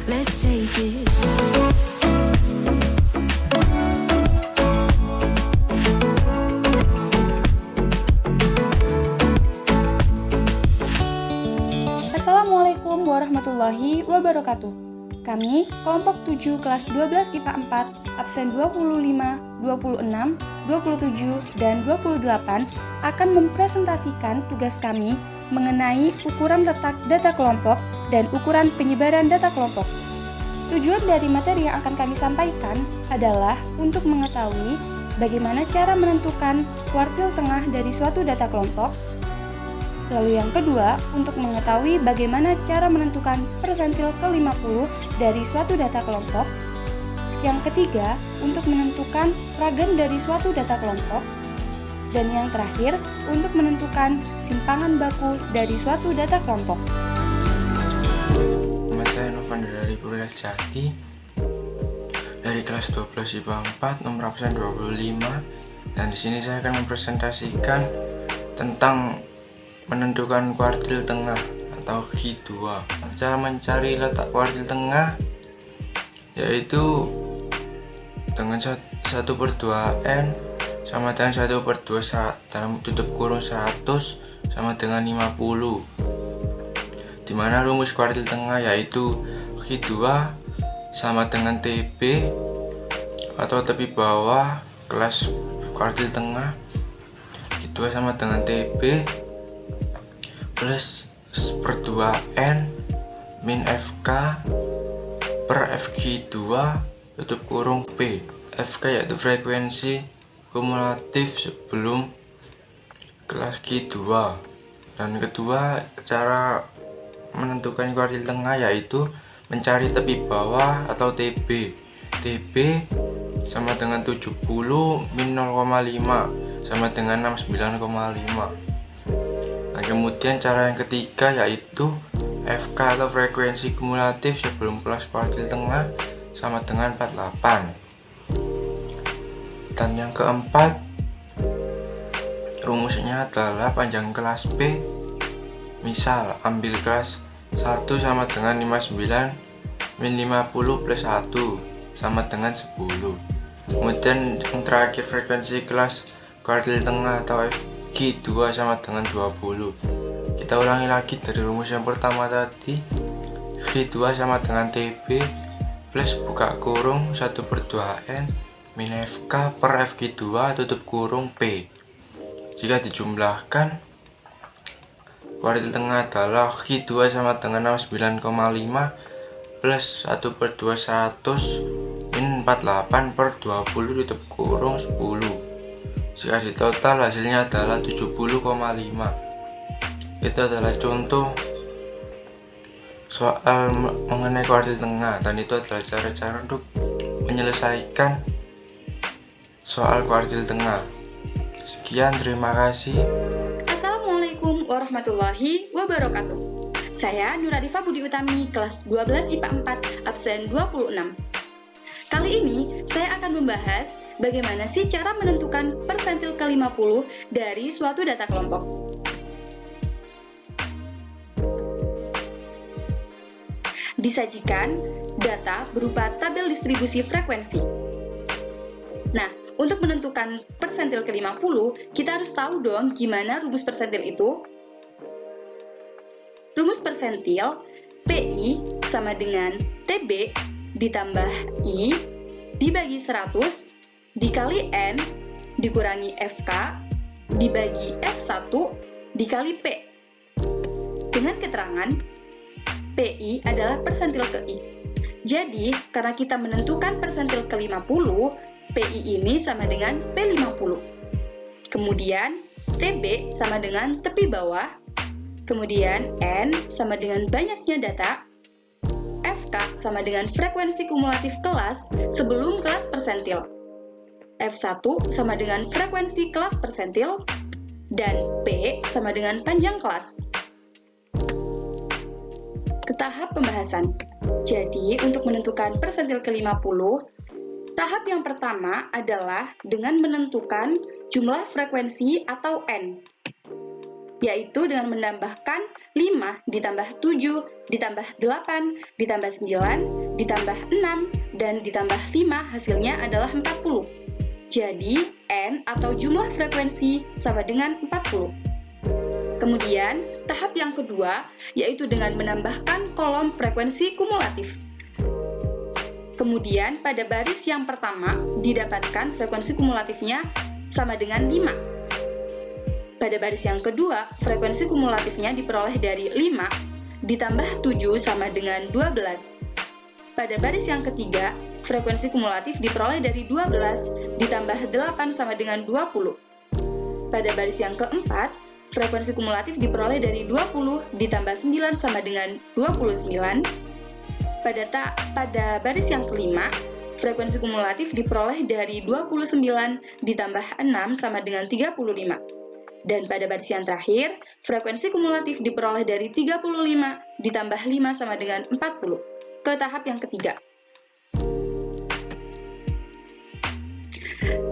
let's take it. Assalamualaikum warahmatullahi wabarakatuh. Kami, kelompok 7 kelas 12 IPA 4, absen 25, 26, 27, dan 28 akan mempresentasikan tugas kami mengenai ukuran letak data kelompok dan ukuran penyebaran data kelompok. Tujuan dari materi yang akan kami sampaikan adalah untuk mengetahui bagaimana cara menentukan kuartil tengah dari suatu data kelompok. Lalu yang kedua, untuk mengetahui bagaimana cara menentukan persentil ke-50 dari suatu data kelompok. Yang ketiga, untuk menentukan ragam dari suatu data kelompok. Dan yang terakhir, untuk menentukan simpangan baku dari suatu data kelompok. Nama saya Novan dari Purwila Jati dari kelas 12 IPA 4 nomor absen 25, dan di sini saya akan mempresentasikan tentang menentukan kuartil tengah atau Q2. Cara mencari letak kuartil tengah yaitu dengan 1/2n sama dengan 1/2 dalam tutup kurung 100 sama dengan 50, dimana rumus kuartil tengah yaitu Q2 sama dengan TB atau tepi bawah kelas kuartil tengah. Q2 sama dengan TB plus per 2n min FK per FQ2 tutup kurung P. FK yaitu frekuensi kumulatif sebelum kelas Q2. Dan kedua, cara menentukan kuartil tengah yaitu mencari tepi bawah atau TB. TB sama dengan 70 min 0,5 sama dengan 69,5. Nah, kemudian cara yang ketiga yaitu FK atau frekuensi kumulatif sebelum kelas kuartil tengah sama dengan 48. Dan yang keempat, rumusnya adalah panjang kelas P. Misal ambil kelas 1 sama dengan 59 min 50 plus 1 sama dengan 10. Kemudian yang terakhir, frekuensi kelas kuartil tengah atau Q2 sama dengan 20. Kita ulangi lagi dari rumus yang pertama tadi. Q2 sama dengan TB plus buka kurung 1/2n min FK per FQ2 tutup kurung P. Jika dijumlahkan, kuartil tengah adalah Q2 sama dengan 69,5 plus 1/2 100 min 48/20 tutup kurung 10. Jika di total hasilnya adalah 70,5. Itu adalah contoh soal mengenai kuartil tengah, dan itu adalah cara-cara untuk menyelesaikan soal kuartil tengah. Sekian, terima kasih. Assalamualaikum warahmatullahi wabarakatuh. Saya Nuradifa Budi Utami, kelas 12 IPA 4, absen 26. Kali ini saya akan membahas bagaimana sih cara menentukan persentil ke-50 dari suatu data kelompok. Disajikan data berupa tabel distribusi frekuensi. Nah, untuk menentukan persentil ke-50, kita harus tahu dong gimana rumus persentil itu. Rumus persentil PI sama dengan TB ditambah I dibagi 100 dikali N dikurangi FK dibagi F1 dikali P. Dengan keterangan PI adalah persentil ke I. Jadi, karena kita menentukan persentil ke-50, PI ini sama dengan P50. Kemudian, TB sama dengan tepi bawah. Kemudian, N sama dengan banyaknya data. FK sama dengan frekuensi kumulatif kelas sebelum kelas persentil. F1 sama dengan frekuensi kelas persentil. Dan P sama dengan panjang kelas. Ke tahap pembahasan. Jadi, untuk menentukan persentil ke-50, tahap yang pertama adalah dengan menentukan jumlah frekuensi atau N. yaitu dengan menambahkan 5 ditambah 7 ditambah 8 ditambah 9 ditambah 6 dan ditambah 5 hasilnya adalah 40. Jadi N atau jumlah frekuensi sama dengan 40. Kemudian tahap yang kedua yaitu dengan menambahkan kolom frekuensi kumulatif. Kemudian pada baris yang pertama didapatkan frekuensi kumulatifnya sama dengan 5. Pada baris yang kedua, frekuensi kumulatifnya diperoleh dari 5 ditambah 7 sama dengan 12. Pada baris yang ketiga, frekuensi kumulatif diperoleh dari 12 ditambah 8 sama dengan 20. Pada baris yang keempat, frekuensi kumulatif diperoleh dari 20 ditambah 9 sama dengan 29. Pada baris yang kelima, frekuensi kumulatif diperoleh dari 29 ditambah 6 sama dengan 35. Dan pada baris yang terakhir, frekuensi kumulatif diperoleh dari 35 ditambah 5 sama dengan 40. Ke tahap yang ketiga.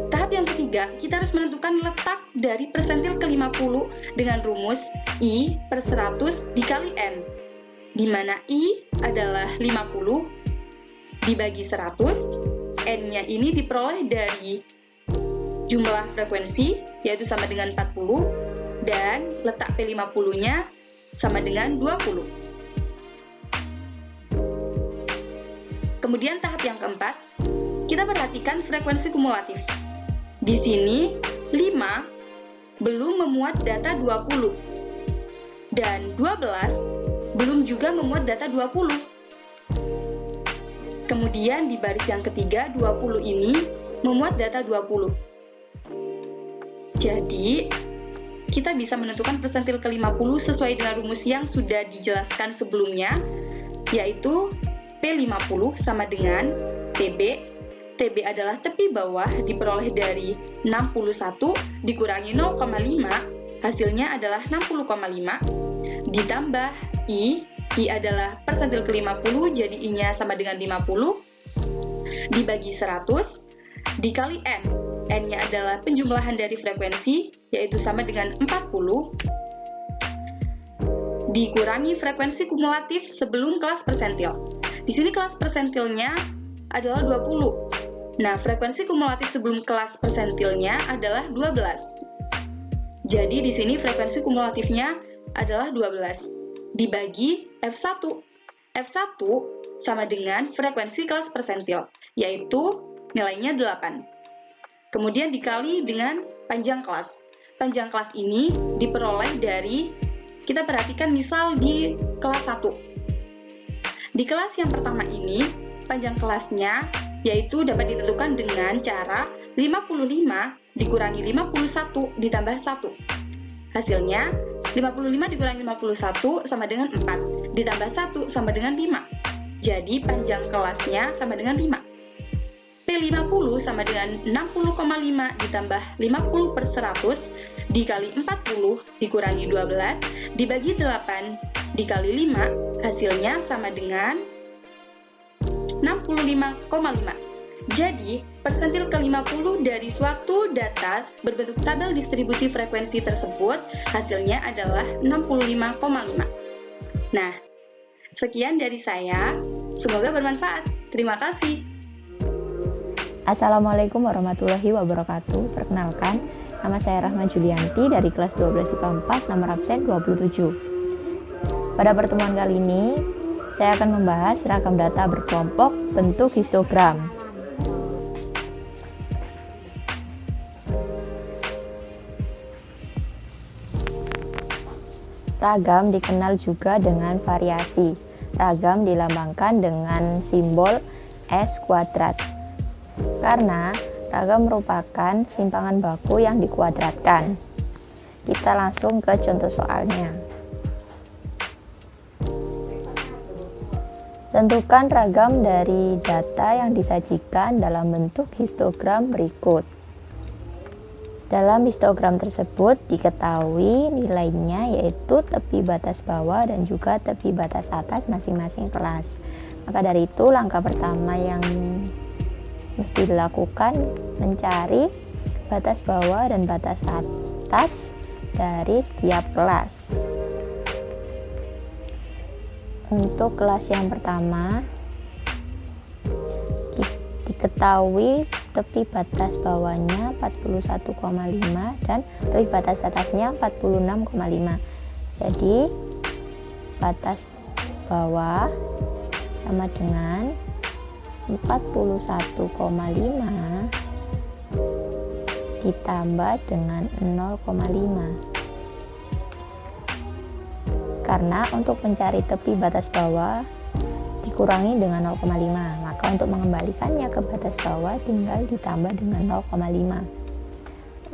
Tahap yang ketiga, kita harus menentukan letak dari persentil ke-50 dengan rumus I per 100 dikali N, di mana I adalah 50 dibagi 100, N-nya ini diperoleh dari jumlah frekuensi, yaitu sama dengan 40, dan letak P50-nya sama dengan 20. Kemudian tahap yang keempat, kita perhatikan frekuensi kumulatif. Di sini, 5 belum memuat data 20, dan 12 belum juga memuat data 20. Kemudian di baris yang ketiga, 20 ini memuat data 20. Jadi, kita bisa menentukan persentil ke-50 sesuai dengan rumus yang sudah dijelaskan sebelumnya, yaitu P50 sama dengan TB. TB adalah tepi bawah diperoleh dari 61 dikurangi 0,5, hasilnya adalah 60,5, ditambah I adalah persentil ke-50, jadi I-nya sama dengan 50, dibagi 100, dikali N. N-nya adalah penjumlahan dari frekuensi, yaitu sama dengan 40, dikurangi frekuensi kumulatif sebelum kelas persentil. Di sini kelas persentilnya adalah 20. Nah, frekuensi kumulatif sebelum kelas persentilnya adalah 12. Jadi, di sini frekuensi kumulatifnya adalah 12, dibagi F1. F1 sama dengan frekuensi kelas persentil, yaitu nilainya 8. Kemudian dikali dengan panjang kelas. Panjang kelas ini diperoleh dari, kita perhatikan misal di kelas 1. Di kelas yang pertama ini, panjang kelasnya yaitu dapat ditentukan dengan cara 55 dikurangi 51 ditambah 1. Hasilnya, 55 dikurangi 51 sama dengan 4, ditambah 1 sama dengan 5. Jadi, panjang kelasnya sama dengan 5. P50 sama dengan 60,5 ditambah 50 per 100 dikali 40 dikurangi 12 dibagi 8 dikali 5, hasilnya sama dengan 65,5. Jadi, persentil ke-50 dari suatu data berbentuk tabel distribusi frekuensi tersebut hasilnya adalah 65,5. Nah, sekian dari saya. Semoga bermanfaat. Terima kasih. Assalamualaikum warahmatullahi wabarakatuh. Perkenalkan, nama saya Rahma Julianti dari kelas 12 IPA 4, nomor absen 27. Pada pertemuan kali ini, saya akan membahas ragam data berkelompok bentuk histogram. Ragam dikenal juga dengan variasi. Ragam dilambangkan dengan simbol S kuadrat. Karena ragam merupakan simpangan baku yang dikuadratkan. Kita langsung ke contoh soalnya. Tentukan ragam dari data yang disajikan dalam bentuk histogram berikut. Dalam histogram tersebut diketahui nilainya yaitu tepi batas bawah dan juga tepi batas atas masing-masing kelas. Maka dari itu langkah pertama yang mesti dilakukan mencari batas bawah dan batas atas dari setiap kelas. Untuk kelas yang pertama, diketahui tepi batas bawahnya 41,5 dan tepi batas atasnya 46,5. Jadi batas bawah sama dengan 41,5 ditambah dengan 0,5. Karena untuk mencari tepi batas bawah dikurangi dengan 0,5, maka untuk mengembalikannya ke batas bawah tinggal ditambah dengan 0,5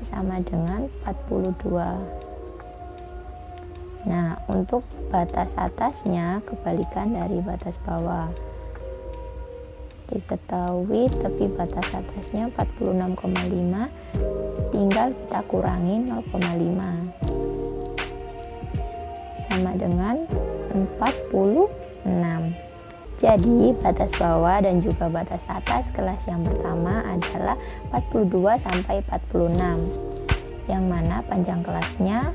sama dengan 42. Nah, untuk batas atasnya kebalikan dari batas bawah. Diketahui tepi batas atasnya 46,5, tinggal kita kurangi 0,5 sama dengan 46. Jadi batas bawah dan juga batas atas kelas yang pertama adalah 42 sampai 46, yang mana panjang kelasnya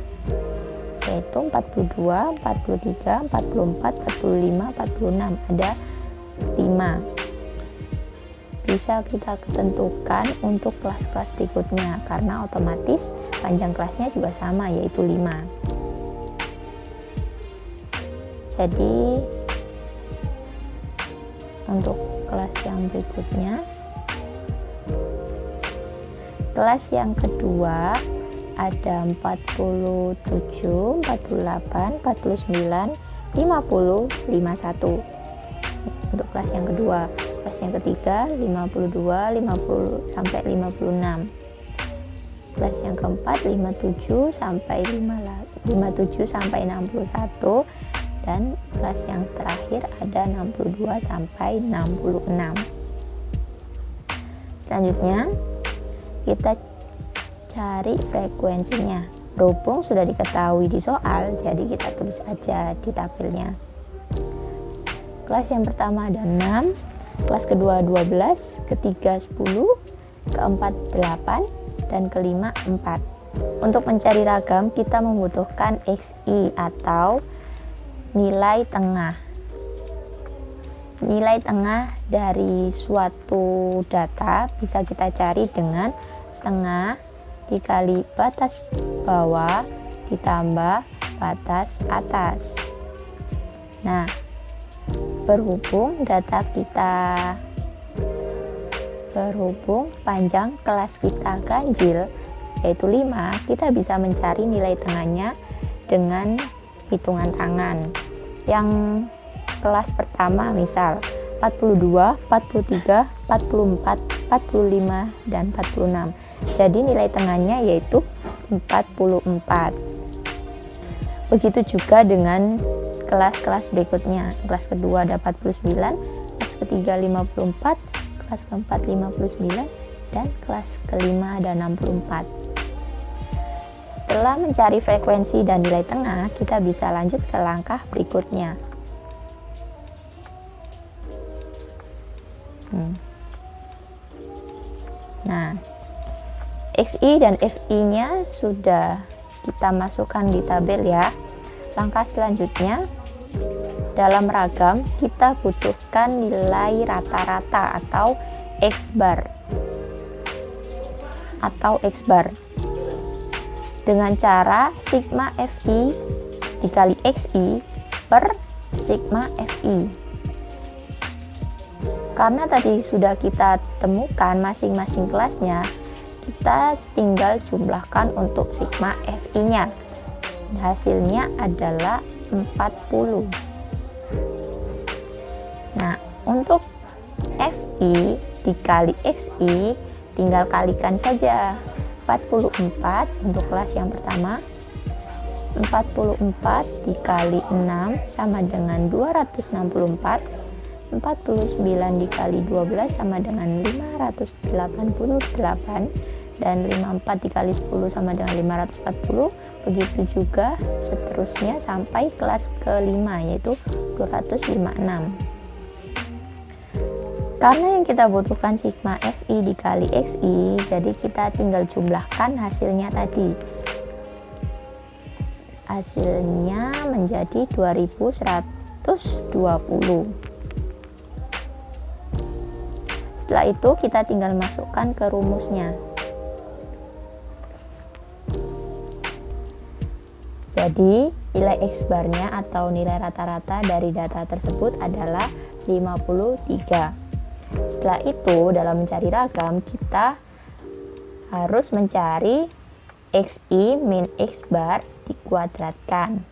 yaitu 42, 43, 44, 45, 46, ada 5. Bisa kita tentukan untuk kelas-kelas berikutnya karena otomatis panjang kelasnya juga sama, yaitu 5. Jadi untuk kelas yang berikutnya, kelas yang kedua ada 47, 48, 49, 50, 51. Untuk kelas yang kedua. Kelas yang ketiga 52, 50 sampai 56. Kelas yang keempat 57 sampai 61, dan kelas yang terakhir ada 62 sampai 66. Selanjutnya kita cari frekuensinya. Berhubung sudah diketahui di soal, jadi kita tulis aja di tabelnya. Kelas yang pertama ada 6, kelas kedua 12, ketiga 10, keempat 8, dan kelima 4. Untuk mencari ragam kita membutuhkan XI atau nilai tengah. Nilai tengah dari suatu data bisa kita cari dengan setengah dikali batas bawah ditambah batas atas. Nah, berhubung panjang kelas kita ganjil yaitu 5, kita bisa mencari nilai tengahnya dengan hitungan tangan. Yang kelas pertama misal 42, 43, 44, 45, dan 46. Jadi nilai tengahnya yaitu 44. Begitu juga dengan kelas-kelas berikutnya. Kelas kedua ada 49, kelas ketiga 54, kelas keempat 59, dan kelas kelima ada 64. Setelah mencari frekuensi dan nilai tengah, kita bisa lanjut ke langkah berikutnya. Nah, XI dan FI-nya sudah kita masukkan di tabel ya. Langkah selanjutnya, dalam ragam kita butuhkan nilai rata-rata atau X-bar. Dengan cara sigma FI dikali XI per sigma FI. Karena tadi sudah kita temukan masing-masing kelasnya, kita tinggal jumlahkan untuk sigma FI-nya. Hasilnya adalah 40. Nah, untuk FI dikali XI tinggal kalikan saja. 44 untuk kelas yang pertama, 44 dikali 6 sama dengan 264, 49 dikali 12 sama dengan 588, dan 54 dikali 10 sama dengan 540. Begitu juga seterusnya sampai kelas kelima yaitu 256. Karena yang kita butuhkan sigma FI dikali XI, jadi kita tinggal jumlahkan hasilnya tadi. Hasilnya menjadi 2120. Setelah itu kita tinggal masukkan ke rumusnya. Jadi nilai X barnya atau nilai rata-rata dari data tersebut adalah 53. Setelah itu dalam mencari ragam kita harus mencari XI min X bar dikuadratkan.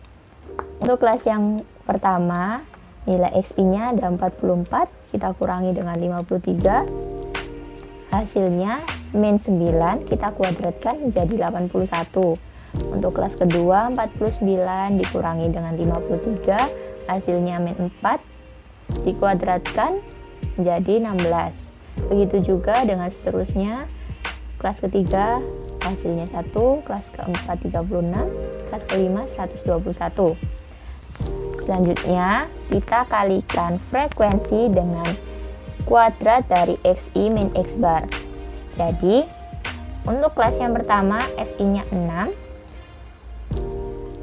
Untuk kelas yang pertama nilai XI nya ada 44, kita kurangi dengan 53, hasilnya min 9 kita kuadratkan menjadi 81. Untuk kelas kedua 49 dikurangi dengan 53, hasilnya min 4 dikuadratkan menjadi 16. Begitu juga dengan seterusnya. Kelas ketiga hasilnya 1, kelas keempat 36, kelas kelima 121. Selanjutnya kita kalikan frekuensi dengan kuadrat dari XI min X bar. Jadi untuk kelas yang pertama FI nya 6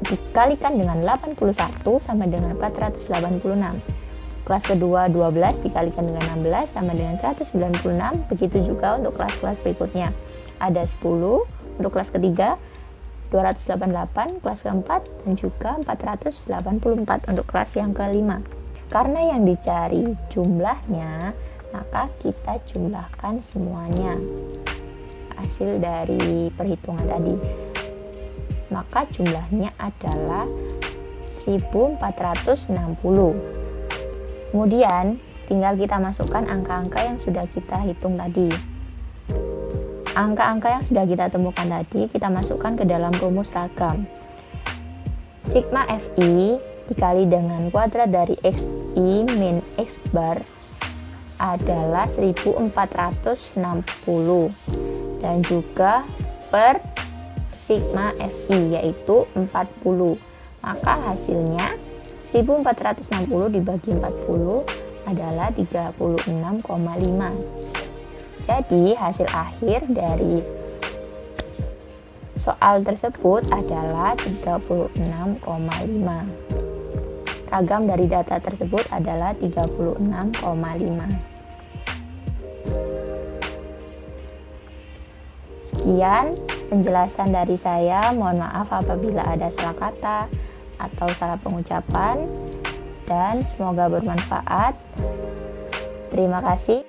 dikalikan dengan 81 sama dengan 486. Kelas kedua 12 dikalikan dengan 16 sama dengan 196. Begitu juga untuk kelas-kelas berikutnya. Ada 10 untuk kelas ketiga, 288 kelas keempat, dan juga 484 untuk kelas yang kelima. Karena yang dicari jumlahnya, maka kita jumlahkan semuanya hasil dari perhitungan tadi. Maka jumlahnya adalah 1460. Kemudian tinggal kita masukkan angka-angka yang sudah kita hitung tadi. Angka-angka yang sudah kita temukan tadi kita masukkan ke dalam rumus ragam. Sigma Fi dikali dengan kuadrat dari XI min X bar adalah 1460 dan juga per sigma Fi yaitu 40. Maka hasilnya 1460 dibagi 40 adalah 36,5. Jadi hasil akhir dari soal tersebut adalah 36,5. Ragam dari data tersebut adalah 36,5. Sekian penjelasan dari saya. Mohon maaf apabila ada salah kata atau salah pengucapan, dan semoga bermanfaat. Terima kasih.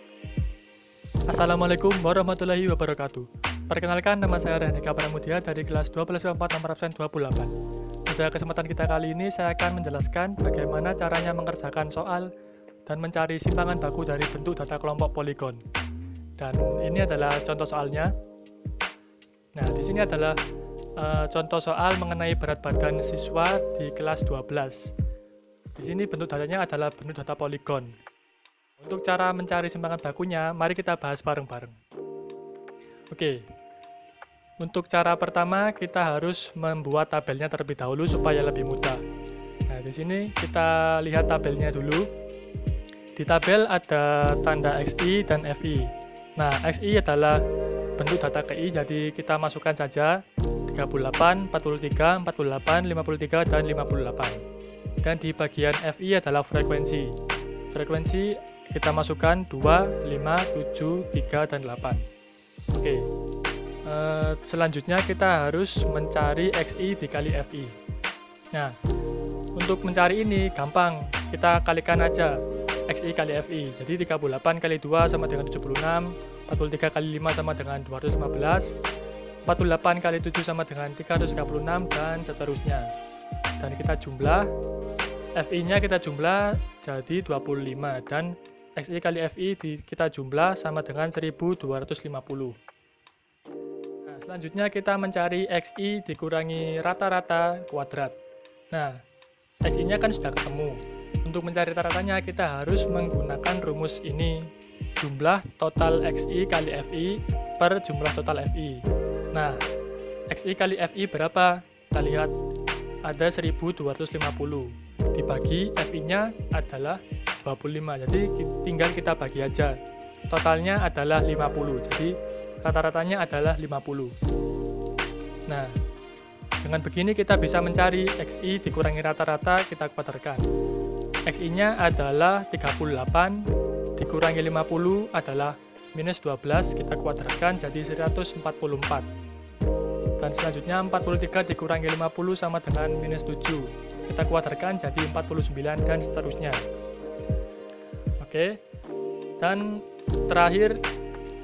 Assalamualaikum warahmatullahi wabarakatuh. Perkenalkan, nama saya Rahnika Pramudia dari kelas 12 4 nomor absen 28. Pada kesempatan kita kali ini saya akan menjelaskan bagaimana caranya mengerjakan soal dan mencari simpangan baku dari bentuk data kelompok poligon. Dan ini adalah contoh soalnya. Nah, di sini adalah contoh soal mengenai berat badan siswa di kelas 12. Di sini bentuk datanya adalah bentuk data poligon. Untuk cara mencari simpangan bakunya, mari kita bahas bareng-bareng. Oke. Untuk cara pertama, kita harus membuat tabelnya terlebih dahulu supaya lebih mudah. Nah, di sini kita lihat tabelnya dulu. Di tabel ada tanda XI dan FI. Nah, XI adalah bentuk data KI, jadi kita masukkan saja 38, 43, 48, 53, dan 58. Dan di bagian FI adalah frekuensi. Frekuensi kita masukkan 2, 5, 7, 3, dan 8. Oke. Selanjutnya kita harus mencari XI dikali FI. Nah, untuk mencari ini gampang, kita kalikan aja XI kali FI. Jadi 38 kali 2 sama dengan 76, 43 kali 5 sama dengan 215, 48 kali 7 sama dengan 336, dan seterusnya. Dan kita jumlah, FI-nya kita jumlah jadi 25, dan XI kali FI kita jumlah sama dengan 1250. Nah, selanjutnya kita mencari XI dikurangi rata-rata kuadrat. Nah, XI-nya kan sudah ketemu. Untuk mencari rata-ratanya kita harus menggunakan rumus ini. Jumlah total XI kali FI per jumlah total FI. Nah, XI kali FI berapa? Kita lihat ada 1250. Dibagi FI-nya adalah 25. Jadi tinggal kita bagi aja. Totalnya adalah 50. Jadi rata-ratanya adalah 50. Nah, Dengan begini kita bisa mencari XI dikurangi rata-rata kita kuadratkan. XI-nya adalah 38 dikurangi 50 adalah minus 12, kita kuadratkan jadi 144. Dan selanjutnya 43 dikurangi 50 sama dengan minus 7. Kita kuadratkan jadi 49 dan seterusnya. Oke. Dan terakhir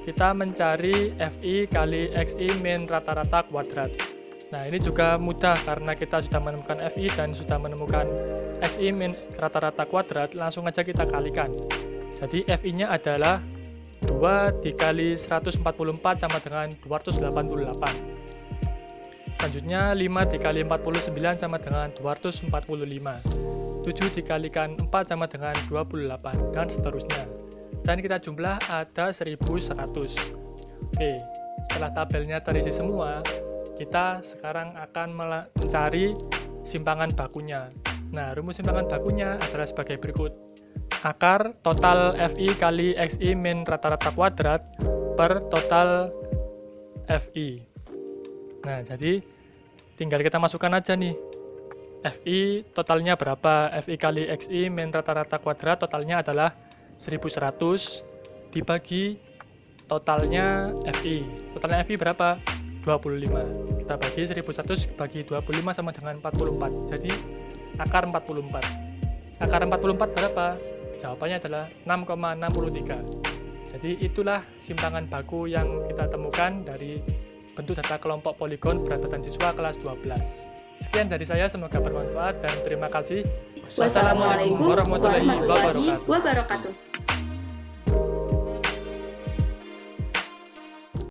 kita mencari FI kali XI min rata-rata kuadrat. Nah, ini juga mudah karena kita sudah menemukan FI dan sudah menemukan XI min rata-rata kuadrat, langsung aja kita kalikan. Jadi FI-nya adalah 2 dikali 144 sama dengan 288. Selanjutnya 5 dikali 49 sama dengan 245. 7 dikalikan 4 sama dengan 28 dan seterusnya. Dan kita jumlah ada 1100. Oke, setelah tabelnya terisi semua, kita sekarang akan mencari simpangan bakunya. Nah, rumus simpangan bakunya adalah sebagai berikut. Akar total FI kali XI min rata-rata kuadrat per total FI. Nah, jadi tinggal kita masukkan aja nih. FI totalnya berapa? FI kali XI min rata-rata kuadrat totalnya adalah 1100 dibagi totalnya FI. Totalnya FI berapa? 25. Kita bagi 1100 bagi 25 sama dengan 44. Jadi akar 44. Akar 44 berapa? Jawabannya adalah 6,63. Jadi itulah simpangan baku yang kita temukan dari bentuk data kelompok poligon berat badan siswa kelas 12. Sekian dari saya, semoga bermanfaat dan terima kasih. Wassalamualaikum warahmatullahi wabarakatuh.